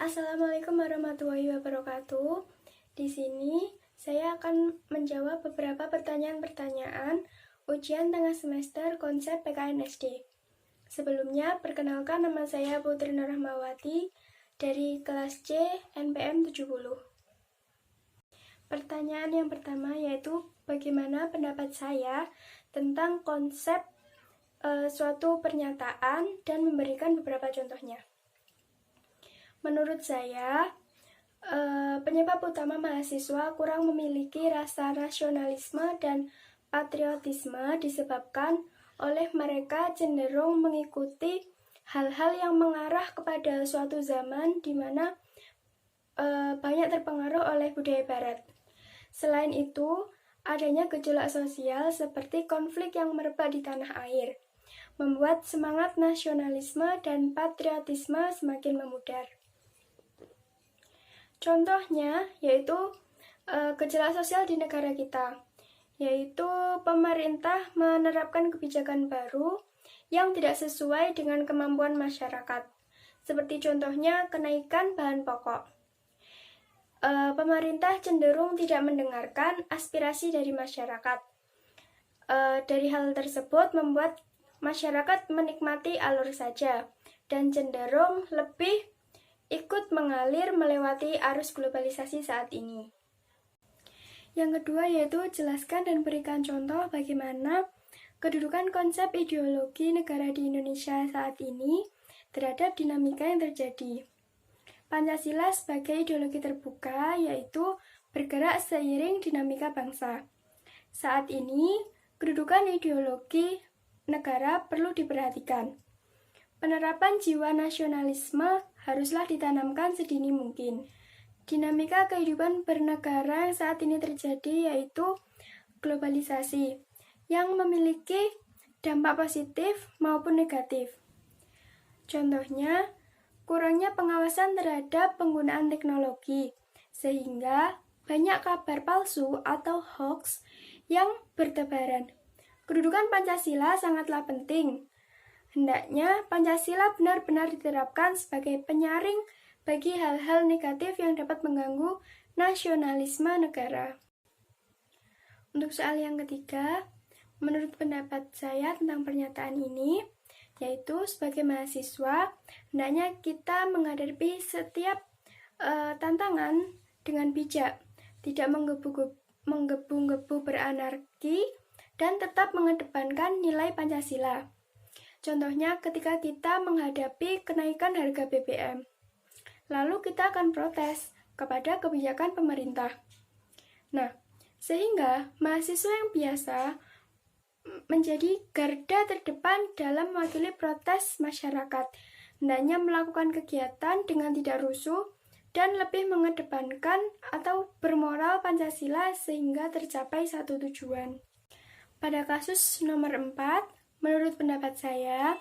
Assalamualaikum warahmatullahi wabarakatuh. Di sini saya akan menjawab beberapa pertanyaan-pertanyaan ujian tengah semester konsep PKN SD. Sebelumnya, perkenalkan nama saya Putri Nur Rahmawati dari kelas C NPM 70. Pertanyaan yang pertama yaitu bagaimana pendapat saya tentang konsep suatu pernyataan dan memberikan beberapa contohnya. Menurut saya, penyebab utama mahasiswa kurang memiliki rasa nasionalisme dan patriotisme disebabkan oleh mereka cenderung mengikuti hal-hal yang mengarah kepada suatu zaman di mana banyak terpengaruh oleh budaya barat. Selain itu, adanya gejolak sosial seperti konflik yang merebak di tanah air, membuat semangat nasionalisme dan patriotisme semakin memudar. Contohnya yaitu gejolak sosial di negara kita, yaitu pemerintah menerapkan kebijakan baru yang tidak sesuai dengan kemampuan masyarakat. Seperti contohnya kenaikan bahan pokok. Pemerintah cenderung tidak mendengarkan aspirasi dari masyarakat. Dari hal tersebut membuat masyarakat menikmati alur saja dan cenderung lebih ikut mengalir melewati arus globalisasi saat ini. Yang kedua yaitu jelaskan dan berikan contoh bagaimana kedudukan konsep ideologi negara di Indonesia saat ini terhadap dinamika yang terjadi. Pancasila sebagai ideologi terbuka yaitu bergerak seiring dinamika bangsa. Saat ini, kedudukan ideologi negara perlu diperhatikan. Penerapan jiwa nasionalisme haruslah ditanamkan sedini mungkin. Dinamika kehidupan bernegara yang saat ini terjadi yaitu globalisasi yang memiliki dampak positif maupun negatif. Contohnya, kurangnya pengawasan terhadap penggunaan teknologi, sehingga banyak kabar palsu atau hoax yang bertebaran. Kedudukan Pancasila sangatlah penting. Hendaknya Pancasila benar-benar diterapkan sebagai penyaring bagi hal-hal negatif yang dapat mengganggu nasionalisme negara. Untuk soal yang ketiga, menurut pendapat saya tentang pernyataan ini, yaitu sebagai mahasiswa, hendaknya kita menghadapi setiap tantangan dengan bijak, tidak menggebu-gebu beranarki, dan tetap mengedepankan nilai Pancasila. Contohnya ketika kita menghadapi kenaikan harga BBM, lalu kita akan protes kepada kebijakan pemerintah. Nah, sehingga mahasiswa yang biasa menjadi garda terdepan dalam mewakili protes masyarakat. Hendaknya melakukan kegiatan dengan tidak rusuh dan lebih mengedepankan atau bermoral Pancasila sehingga tercapai satu tujuan. Pada kasus nomor 4, menurut pendapat saya,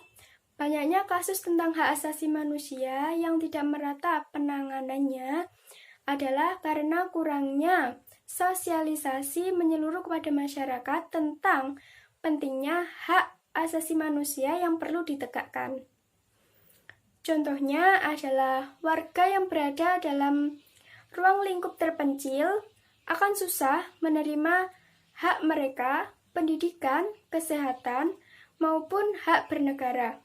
banyaknya kasus tentang hak asasi manusia yang tidak merata penanganannya adalah karena kurangnya sosialisasi menyeluruh kepada masyarakat tentang pentingnya hak asasi manusia yang perlu ditegakkan. Contohnya adalah warga yang berada dalam ruang lingkup terpencil akan susah menerima hak mereka, pendidikan, kesehatan, maupun hak bernegara.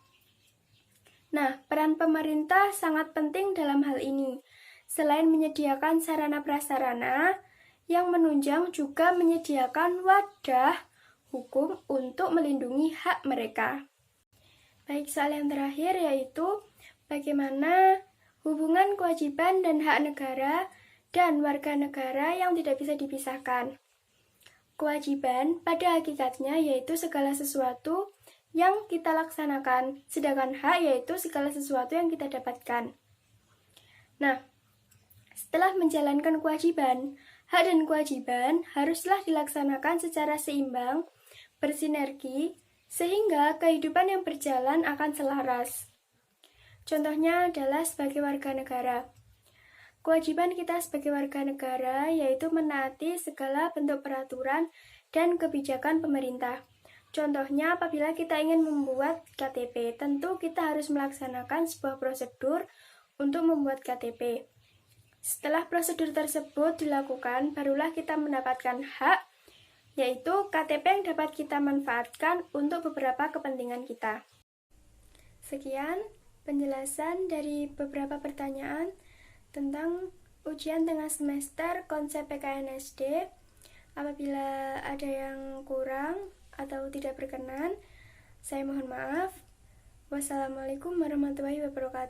Nah, peran pemerintah sangat penting dalam hal ini. Selain menyediakan sarana prasarana yang menunjang, juga menyediakan wadah hukum untuk melindungi hak mereka. Baik, soal yang terakhir yaitu bagaimana hubungan kewajiban dan hak negara dan warga negara yang tidak bisa dipisahkan. Kewajiban pada hakikatnya yaitu segala sesuatu yang kita laksanakan, sedangkan hak yaitu segala sesuatu yang kita dapatkan. Nah, setelah menjalankan kewajiban, hak dan kewajiban haruslah dilaksanakan secara seimbang, bersinergi, sehingga kehidupan yang berjalan akan selaras. Contohnya adalah sebagai warga negara. Kewajiban kita sebagai warga negara yaitu menaati segala bentuk peraturan dan kebijakan pemerintah. Contohnya, apabila kita ingin membuat KTP, tentu kita harus melaksanakan sebuah prosedur untuk membuat KTP. Setelah prosedur tersebut dilakukan, barulah kita mendapatkan hak, yaitu KTP yang dapat kita manfaatkan untuk beberapa kepentingan kita. Sekian penjelasan dari beberapa pertanyaan tentang ujian tengah semester konsep PKNSD. Apabila ada yang kurang atau tidak berkenan, saya mohon maaf. Wassalamualaikum warahmatullahi wabarakatuh.